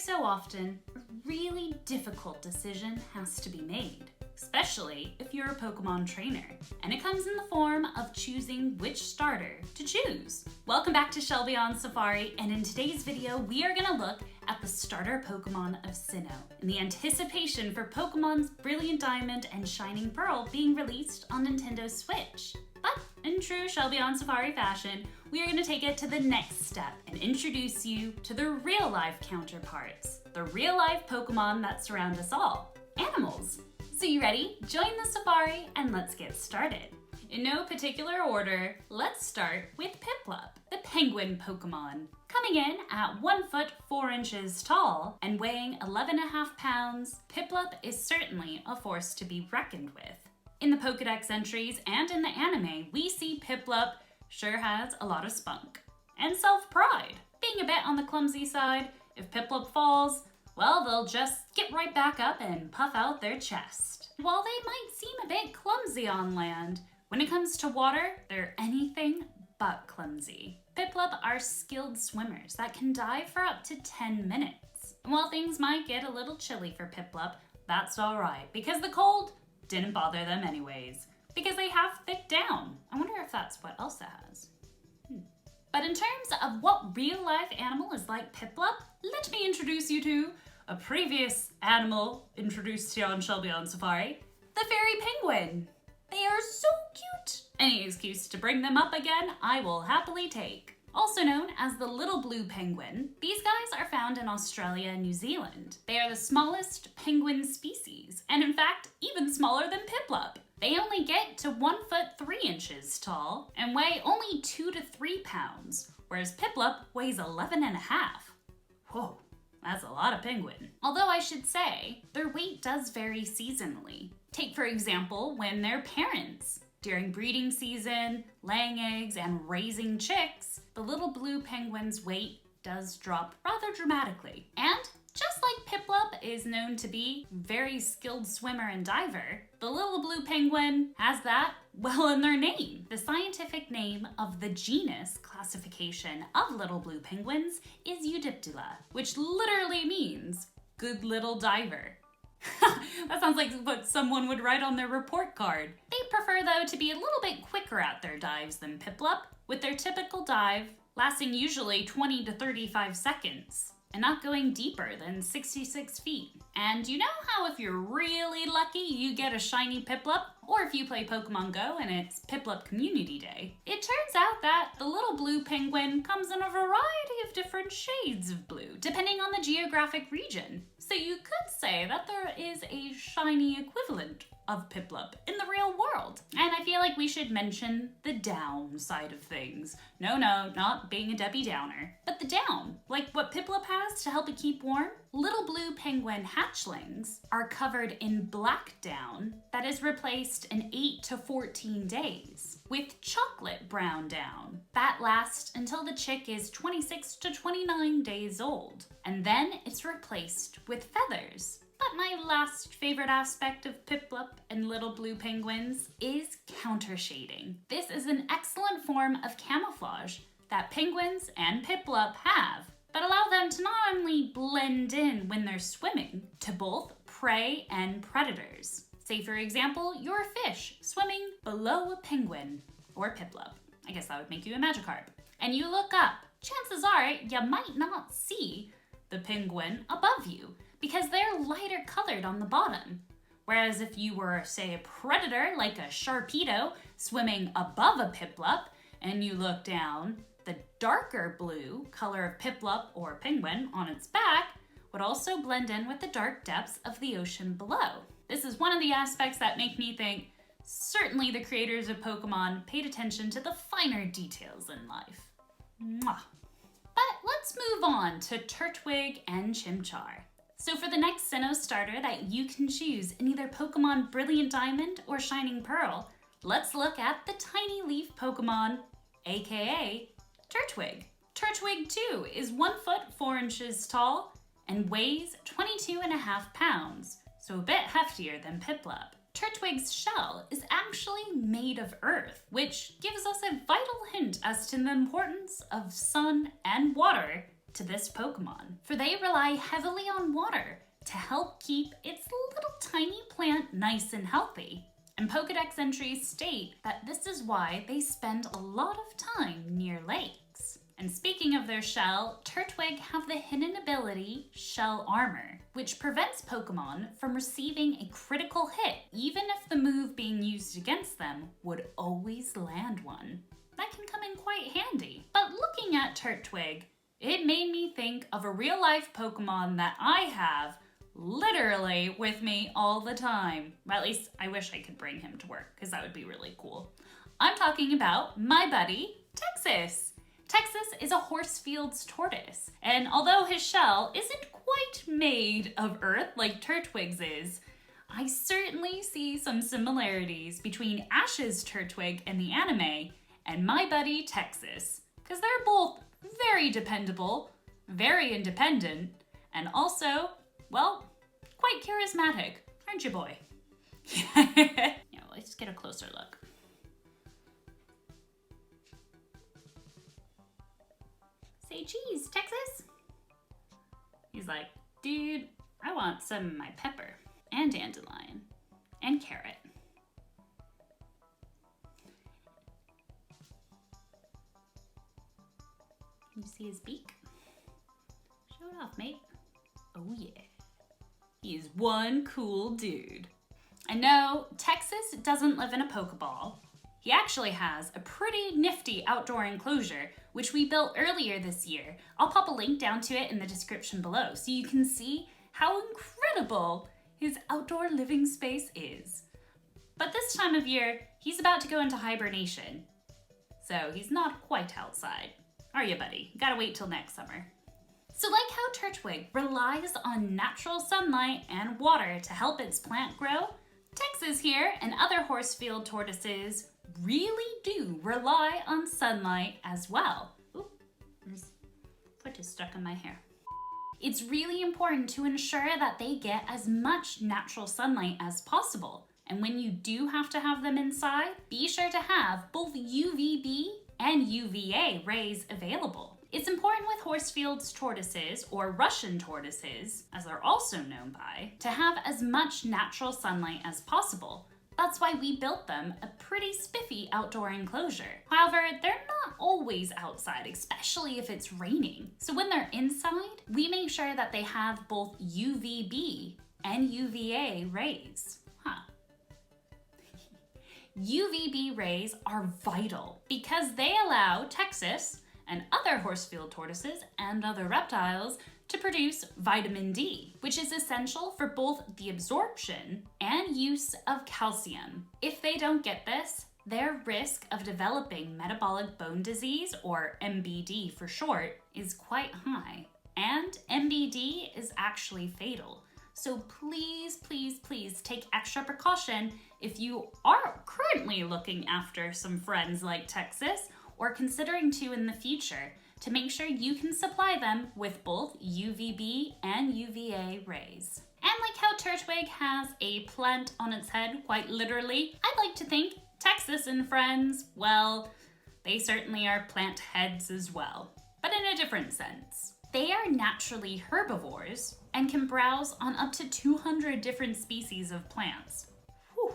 so often, a really difficult decision has to be made, especially if you're a Pokemon trainer. And it comes in the form of choosing which starter to choose. Welcome back to Shelby on Safari, and in today's video, we are gonna look at the starter Pokemon of Sinnoh in the anticipation for Pokemon's Brilliant Diamond and Shining Pearl being released on Nintendo Switch. But in true Shelby on Safari fashion, we are going to take it to the next step and introduce you to the real-life counterparts, the real-life Pokemon that surround us all, animals. So you ready? Join the safari and let's get started. In no particular order, let's start with Piplup, the penguin Pokemon. Coming in at 1 foot 4 inches tall and weighing 11.5 pounds, Piplup is certainly a force to be reckoned with. In the Pokedex entries and in the anime, we see Piplup sure has a lot of spunk and self-pride. Being a bit on the clumsy side, if Piplup falls, well, they'll just get right back up and puff out their chest. While they might seem a bit clumsy on land, when it comes to water, they're anything but clumsy. Piplup are skilled swimmers that can dive for up to 10 minutes. And while things might get a little chilly for Piplup, that's alright, because the cold didn't bother them anyways, because they have thick down. I wonder if that's what Elsa has. But in terms of what real-life animal is like Piplup, let me introduce you to a previous animal introduced here on Shelby on Safari, the fairy penguin. They are so cute. Any excuse to bring them up again, I will happily take. Also known as the little blue penguin, these guys are found in Australia and New Zealand. They are the smallest penguin species, and in fact, even smaller than Piplup. They only get to 1 foot 3 inches tall and weigh only 2 to 3 pounds, whereas Piplup weighs 11.5. Whoa, that's a lot of penguin. Although I should say, their weight does vary seasonally. Take for example, when they're parents. During breeding season, laying eggs, and raising chicks, the little blue penguin's weight does drop rather dramatically. And just like Piplup is known to be a very skilled swimmer and diver, the little blue penguin has that well in their name. The scientific name of the genus classification of little blue penguins is Eudiptula, which literally means good little diver. That sounds like what someone would write on their report card. They prefer, though, to be a little bit quicker at their dives than Piplup, with their typical dive lasting usually 20 to 35 seconds, and not going deeper than 66 feet. And you know how if you're really lucky, you get a shiny Piplup, or if you play Pokemon Go and it's Piplup Community Day, it turns out that the little blue penguin comes in a variety of different shades of blue, depending on the geographic region. So you could say that there is a shiny equivalent of Piplup in the real world. And I feel like we should mention the down side of things. No, not being a Debbie Downer, but the down, like what Piplup has to help it keep warm. Little blue penguin hatchlings are covered in black down that is replaced in 8 to 14 days with chocolate brown down that lasts until the chick is 26 to 29 days old, and then it's replaced with feathers. But my last favorite aspect of Piplup and little blue penguins is counter shading. This is an excellent form of camouflage that penguins and Piplup have, but allow them to not only blend in when they're swimming to both prey and predators. Say for example, you're a fish swimming below a penguin or Piplup. I guess that would make you a Magikarp. And you look up, chances are you might not see the penguin above you because they're lighter colored on the bottom. Whereas if you were, say, a predator like a Sharpedo swimming above a Piplup and you look down, the darker blue color of Piplup or penguin on its back would also blend in with the dark depths of the ocean below. This is one of the aspects that make me think certainly the creators of Pokemon paid attention to the finer details in life. Mwah. But let's move on to Turtwig and Chimchar. So for the next Sinnoh starter that you can choose in either Pokemon Brilliant Diamond or Shining Pearl, let's look at the tiny leaf Pokemon, aka Turtwig. Turtwig too is 1 foot 4 inches tall and weighs 22.5 pounds, so a bit heftier than Piplup. Turtwig's shell is actually made of earth, which gives us a vital hint as to the importance of sun and water to this Pokemon, for they rely heavily on water to help keep its little tiny plant nice and healthy. And Pokedex entries state that this is why they spend a lot of time near lakes. And speaking of their shell, Turtwig have the hidden ability Shell Armor, which prevents Pokemon from receiving a critical hit, even if the move being used against them would always land one. That can come in quite handy. But looking at Turtwig, it made me think of a real-life Pokemon that I have literally with me all the time. Well, at least I wish I could bring him to work, because that would be really cool. I'm talking about my buddy, Texas. Texas is a Horsefield's tortoise, and although his shell isn't quite made of earth like Turtwig's is, I certainly see some similarities between Ash's Turtwig in the anime and my buddy Texas, because they're both very dependable, very independent, and also, well, quite charismatic, aren't you, boy? Yeah, let's get a closer look. Say cheese, Texas. He's like, dude, I want some of my pepper and dandelion and carrot. Can you see his beak? Show it off, mate. Oh yeah. He is one cool dude. And no, Texas doesn't live in a Pokeball. He actually has a pretty nifty outdoor enclosure, which we built earlier this year. I'll pop a link down to it in the description below so you can see how incredible his outdoor living space is. But this time of year, he's about to go into hibernation. So he's not quite outside. Are you, buddy? Gotta wait till next summer. So like how Turtwig relies on natural sunlight and water to help its plant grow, Texas here and other Horsefield tortoises really do rely on sunlight as well. Ooh, his foot is stuck in my hair. It's really important to ensure that they get as much natural sunlight as possible. And when you do have to have them inside, be sure to have both UVB and UVA rays available. It's important with Horsefield's tortoises, or Russian tortoises, as they're also known by, to have as much natural sunlight as possible. That's why we built them a pretty spiffy outdoor enclosure. However, they're not always outside, especially if it's raining. So when they're inside, we make sure that they have both UVB and UVA rays. UVB rays are vital because they allow Texas and other Horsefield tortoises and other reptiles to produce vitamin D, which is essential for both the absorption and use of calcium. If they don't get this, their risk of developing metabolic bone disease, or MBD for short, is quite high. And MBD is actually fatal. So please, please, please take extra precaution if you are currently looking after some friends like Texas, or considering to in the future, to make sure you can supply them with both UVB and UVA rays. And like how Turtwig has a plant on its head, quite literally, I'd like to think Texas and friends, well, they certainly are plant heads as well, but in a different sense. They are naturally herbivores and can browse on up to 200 different species of plants. Whew,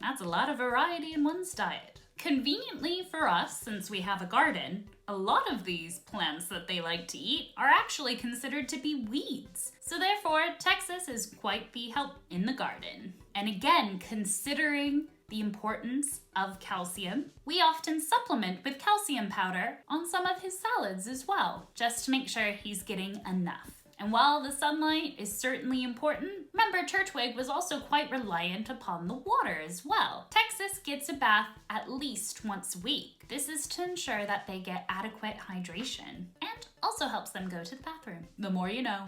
that's a lot of variety in one's diet. Conveniently for us, since we have a garden, a lot of these plants that they like to eat are actually considered to be weeds. So therefore, Texas is quite the help in the garden. And again, considering the importance of calcium, we often supplement with calcium powder on some of his salads as well, just to make sure he's getting enough. And while the sunlight is certainly important, remember Turtwig was also quite reliant upon the water as well. Texas gets a bath at least once a week. This is to ensure that they get adequate hydration and also helps them go to the bathroom. The more you know.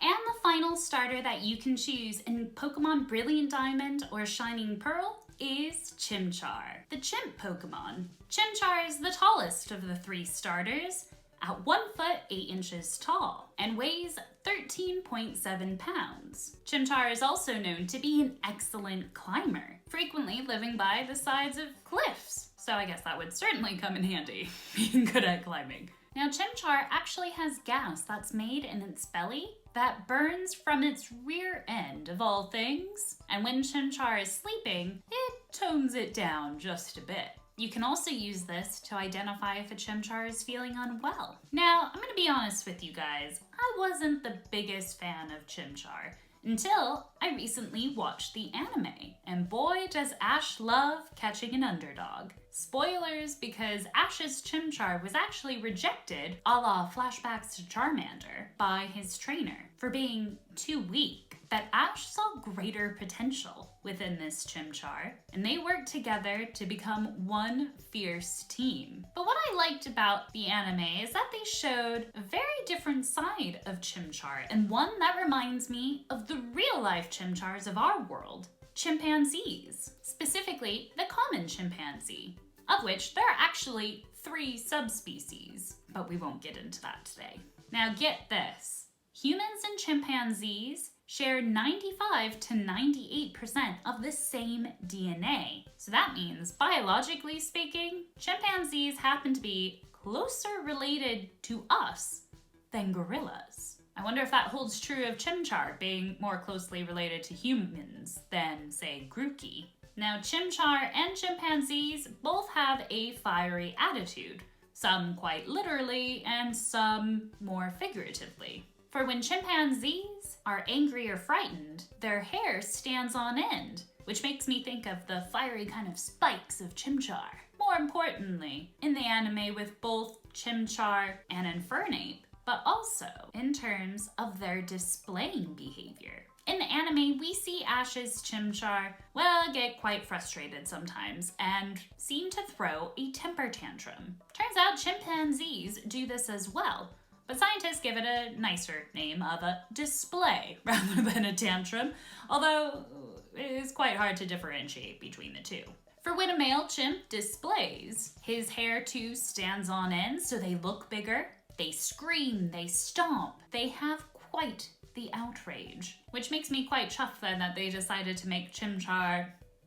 And the final starter that you can choose in Pokemon Brilliant Diamond or Shining Pearl is Chimchar, the chimp Pokemon. Chimchar is the tallest of the 3 starters, at 1 foot 8 inches tall, and weighs 13.7 pounds. Chimchar is also known to be an excellent climber, frequently living by the sides of cliffs. So I guess that would certainly come in handy, being good at climbing. Now, Chimchar actually has gas that's made in its belly that burns from its rear end, of all things. And when Chimchar is sleeping, it tones it down just a bit. You can also use this to identify if a Chimchar is feeling unwell. Now, I'm gonna be honest with you guys, I wasn't the biggest fan of Chimchar until I recently watched the anime, and boy does Ash love catching an underdog. Spoilers, because Ash's Chimchar was actually rejected, a la flashbacks to Charmander, by his trainer for being too weak. But Ash saw greater potential within this Chimchar, and they worked together to become one fierce team. But what I liked about the anime is that they showed a very different side of Chimchar, and one that reminds me of the real-life Chimchars of our world, chimpanzees. Specifically, the common chimpanzee, of which there are actually 3 subspecies, but we won't get into that today. Now get this, humans and chimpanzees share 95 to 98% of the same DNA. So that means, biologically speaking, chimpanzees happen to be closer related to us than gorillas. I wonder if that holds true of Chimchar being more closely related to humans than, say, Grookey. Now, Chimchar and chimpanzees both have a fiery attitude, some quite literally and some more figuratively. For when chimpanzees are angry or frightened, their hair stands on end, which makes me think of the fiery kind of spikes of Chimchar. More importantly, in the anime with both Chimchar and Infernape, but also in terms of their displaying behavior. In the anime, we see Ash's Chimchar, well, get quite frustrated sometimes and seem to throw a temper tantrum. Turns out chimpanzees do this as well, but scientists give it a nicer name of a display rather than a tantrum, although it is quite hard to differentiate between the two. For when a male chimp displays, his hair too stands on end so they look bigger, they scream, they stomp, they have quite the outrage. Which makes me quite chuffed then that they decided to make Chimchar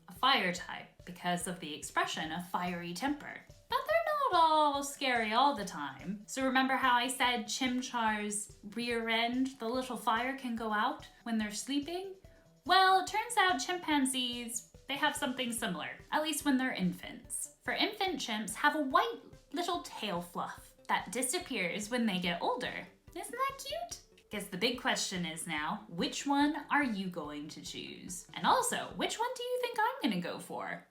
a fire type because of the expression of fiery temper. But they're not all scary all the time. So remember how I said Chimchar's rear end, the little fire can go out when they're sleeping? Well, it turns out chimpanzees, they have something similar, at least when they're infants. For infant chimps have a white little tail fluff that disappears when they get older. Isn't that cute? Guess the big question is now, which one are you going to choose? And also, which one do you think I'm gonna go for?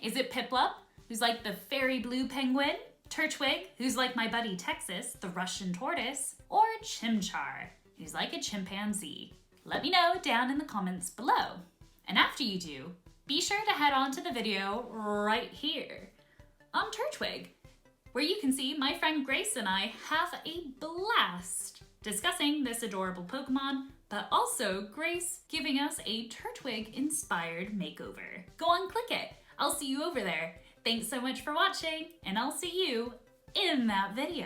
Is it Piplup, who's like the fairy blue penguin? Turtwig, who's like my buddy Texas, the Russian tortoise? Or Chimchar, who's like a chimpanzee? Let me know down in the comments below. And after you do, be sure to head on to the video right here on Turtwig, where you can see my friend Grace and I have a blast discussing this adorable Pokemon, but also Grace giving us a Turtwig-inspired makeover. Go on, click it. I'll see you over there. Thanks so much for watching, and I'll see you in that video.